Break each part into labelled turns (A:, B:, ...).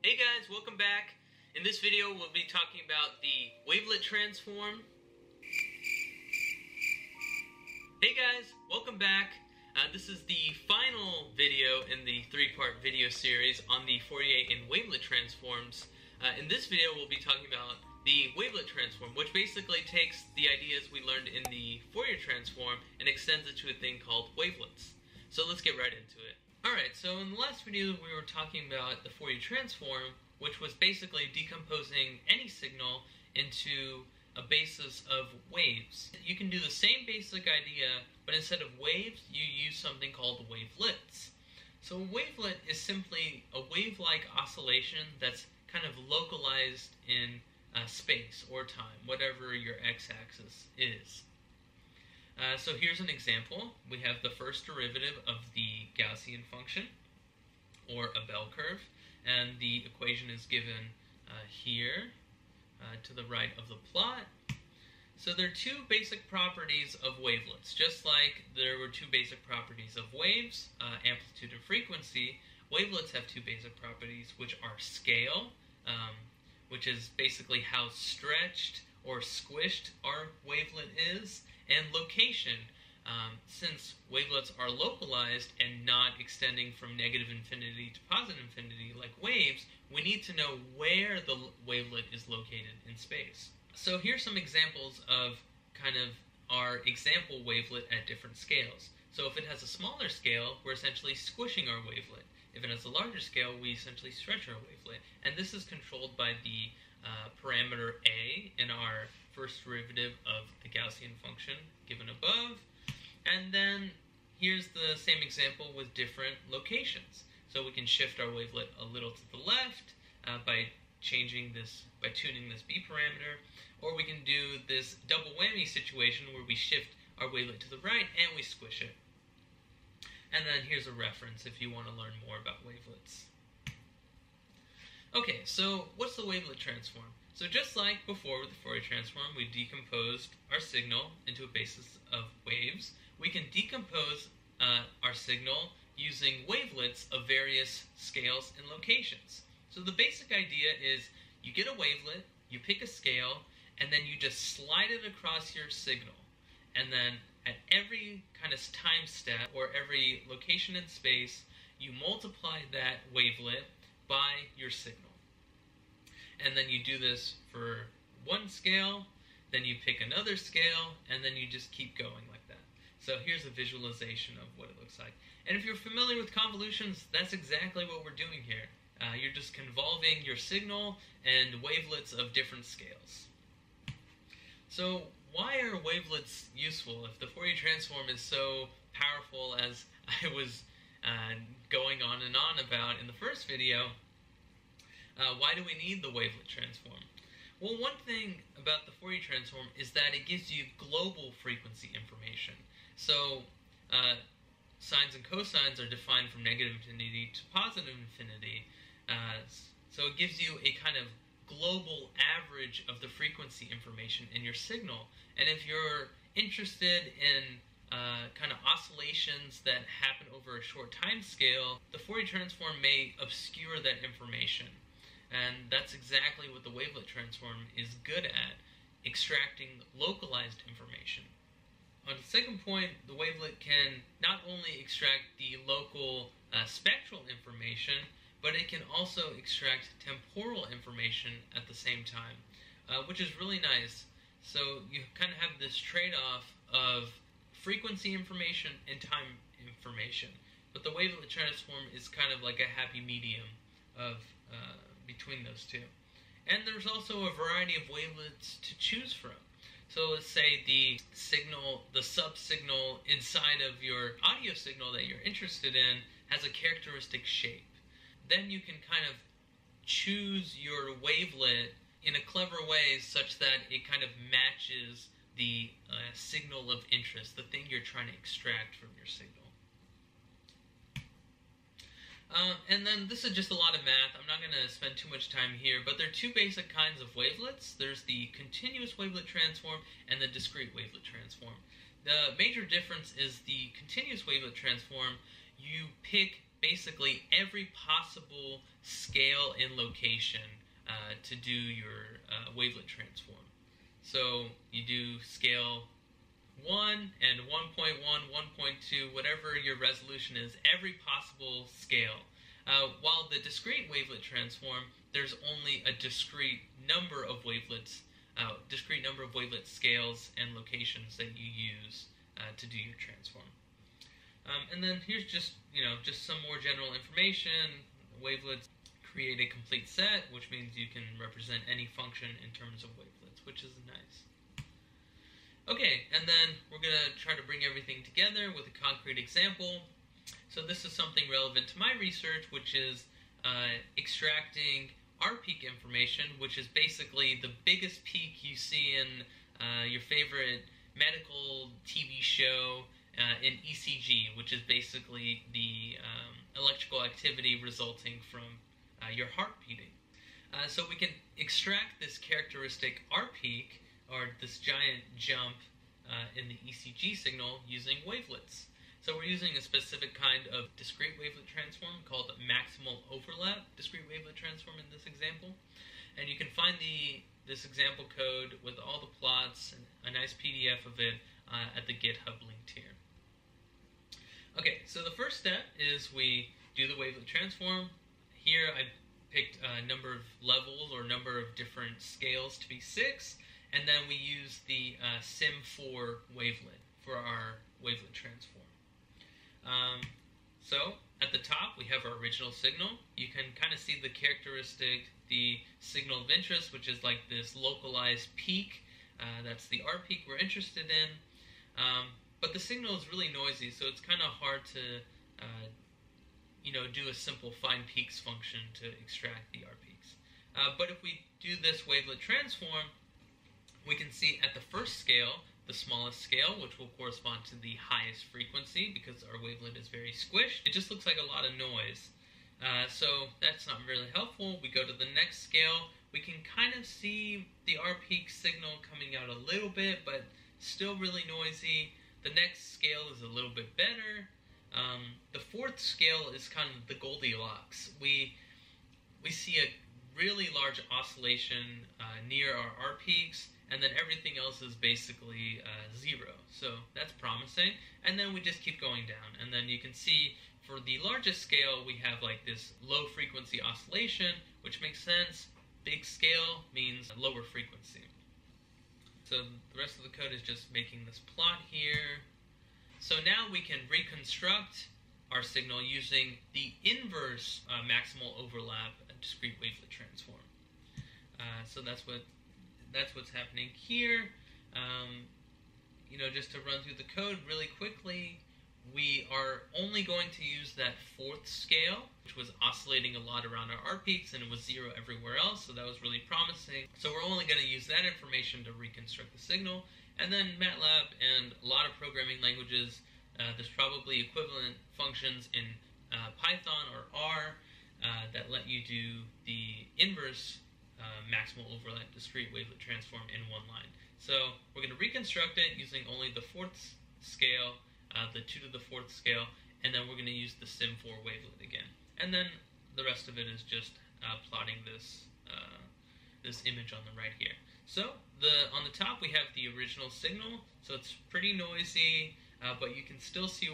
A: Hey guys, welcome back. In this video we'll be talking about the Wavelet Transform. Hey guys, welcome back. This is the final video in the three-part video series on the Fourier and Wavelet Transforms. In this video we'll be talking about the Wavelet Transform, which basically takes the ideas we learned in the Fourier Transform and extends it to a thing called wavelets. So let's get right into it. Alright, so in the last video we were talking about the Fourier Transform, which was basically decomposing any signal into a basis of waves. You can do the same basic idea, but instead of waves, you use something called wavelets. So a wavelet is simply a wave-like oscillation that's kind of localized in space or time, whatever your x-axis is. So here's an example. We have the first derivative of the Gaussian function, or a bell curve, and the equation is given here to the right of the plot. So there are two basic properties of wavelets. Just like there were two basic properties of waves, amplitude and frequency, wavelets have two basic properties, which are scale, which is basically how stretched or squished our wavelet is, and location. Since wavelets are localized and not extending from negative infinity to positive infinity like waves, we need to know where the wavelet is located in space. So here's some examples of kind of our example wavelet at different scales. So if it has a smaller scale, we're essentially squishing our wavelet. If it has a larger scale, we essentially stretch our wavelet. And this is controlled by the parameter a in our first derivative of the Gaussian function given above. And then here's the same example with different locations. So we can shift our wavelet a little to the left by tuning this b parameter, or we can do this double whammy situation where we shift our wavelet to the right and we squish it. And then here's a reference if you want to learn more about wavelets. Okay, so what's the wavelet transform? So just like before with the Fourier transform, we decomposed our signal into a basis of waves. We can decompose our signal using wavelets of various scales and locations. So the basic idea is you get a wavelet, you pick a scale, and then you just slide it across your signal. And then at every kind of time step or every location in space, you multiply that wavelet by your signal. And then you do this for one scale, then you pick another scale, and then you just keep going like that. So here's a visualization of what it looks like. And if you're familiar with convolutions, that's exactly what we're doing here. You're just convolving your signal and wavelets of different scales. So why are wavelets useful if the Fourier transform is so powerful as I was going on and on about in the first video? Why do we need the wavelet transform? Well, one thing about the Fourier transform is that it gives you global frequency information. So sines and cosines are defined from negative infinity to positive infinity. So it gives you a kind of global average of the frequency information in your signal. And if you're interested in kind of oscillations that happen over a short time scale, the Fourier transform may obscure that information. And that's exactly what the wavelet transform is good at, extracting localized information. On the second point, the wavelet can not only extract the local spectral information, but it can also extract temporal information at the same time, which is really nice. So you kind of have this trade-off of frequency information and time information. But the wavelet transform is kind of like a happy medium of between those two. And there's also a variety of wavelets to choose from. So let's say the signal, the sub-signal inside of your audio signal that you're interested in has a characteristic shape. Then you can kind of choose your wavelet in a clever way such that it kind of matches the signal of interest, the thing you're trying to extract from your signal. And then this is just a lot of math. I'm not going to spend too much time here, but there are two basic kinds of wavelets. There's the continuous wavelet transform and the discrete wavelet transform. The major difference is the continuous wavelet transform, you pick basically every possible scale and location to do your wavelet transform. So you do scale 1 and 1.1, 1.2, whatever your resolution is, every possible scale. While the discrete wavelet transform, there's only a discrete number of wavelets, scales and locations that you use to do your transform. And then here's just some more general information. Wavelets create a complete set, which means you can represent any function in terms of wavelets, which is nice. Okay, and then we're going to try to bring everything together with a concrete example. So this is something relevant to my research, which is extracting R-peak information, which is basically the biggest peak you see in your favorite medical TV show in ECG, which is basically the electrical activity resulting from your heart beating. So we can extract this characteristic R-peak, or this giant jump in the ECG signal, using wavelets. So we're using a specific kind of discrete wavelet transform called maximal overlap discrete wavelet transform in this example. And you can find this example code with all the plots and a nice PDF of it at the GitHub linked here. Okay, so the first step is we do the wavelet transform. Here I picked a number of levels or number of different scales to be 6. And then we use the Sim4 wavelet for our wavelet transform. So at the top we have our original signal. You can kind of see the characteristic, the signal of interest, which is like this localized peak. That's the R peak we're interested in. But the signal is really noisy, so it's kind of hard to do a simple find peaks function to extract the R peaks. But if we do this wavelet transform, we can see at the first scale, the smallest scale, which will correspond to the highest frequency because our wavelet is very squished. It just looks like a lot of noise. So that's not really helpful. We go to the next scale. We can kind of see the R peak signal coming out a little bit, but still really noisy. The next scale is a little bit better. The fourth scale is kind of the Goldilocks. We see a really large oscillation near our R peaks, and then everything else is basically 0. So that's promising. And then we just keep going down. And then you can see for the largest scale, we have like this low frequency oscillation, which makes sense. Big scale means lower frequency. So the rest of the code is just making this plot here. So now we can reconstruct our signal using the inverse maximal overlap discrete wavelet transform. So that's what's happening here. Just to run through the code really quickly, we are only going to use that fourth scale, which was oscillating a lot around our R peaks, and it was 0 everywhere else, so that was really promising. So we're only going to use that information to reconstruct the signal. And then MATLAB and a lot of programming languages, there's probably equivalent functions in Python or R that let you do the inverse maximal overlap discrete wavelet transform in one line. So we're going to reconstruct it using only the fourth scale, the 2 to the 4th scale, and then we're going to use the Sim4 wavelet again. And then the rest of it is just plotting this image on the right here. So on the top we have the original signal, so it's pretty noisy, but you can still see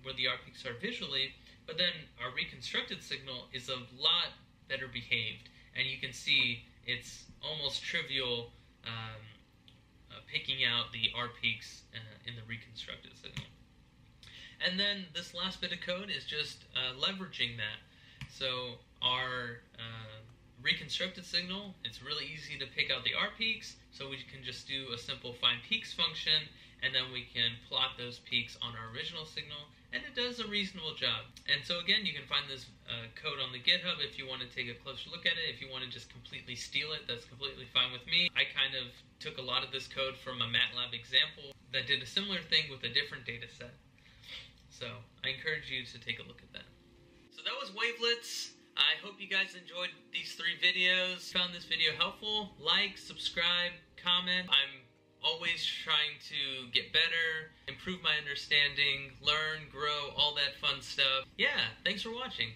A: where the R peaks are visually. But then our reconstructed signal is a lot better behaved, and you can see it's almost trivial picking out the R peaks in the reconstructed signal. And then this last bit of code is just leveraging that. So our reconstructed signal, it's really easy to pick out the R peaks, so we can just do a simple find peaks function, and then we can plot those peaks on our original signal, and it does a reasonable job. And so again, you can find this code on the GitHub if you want to take a closer look at it. If you want to just completely steal it, that's completely fine with me. I kind of took a lot of this code from a MATLAB example that did a similar thing with a different data set. So I encourage you to take a look at that. So that was Wavelets. I hope you guys enjoyed these 3 videos. Found this video helpful. Like, subscribe, comment. I'm always trying to get better, improve my understanding, learn, grow, all that fun stuff. Yeah, thanks for watching.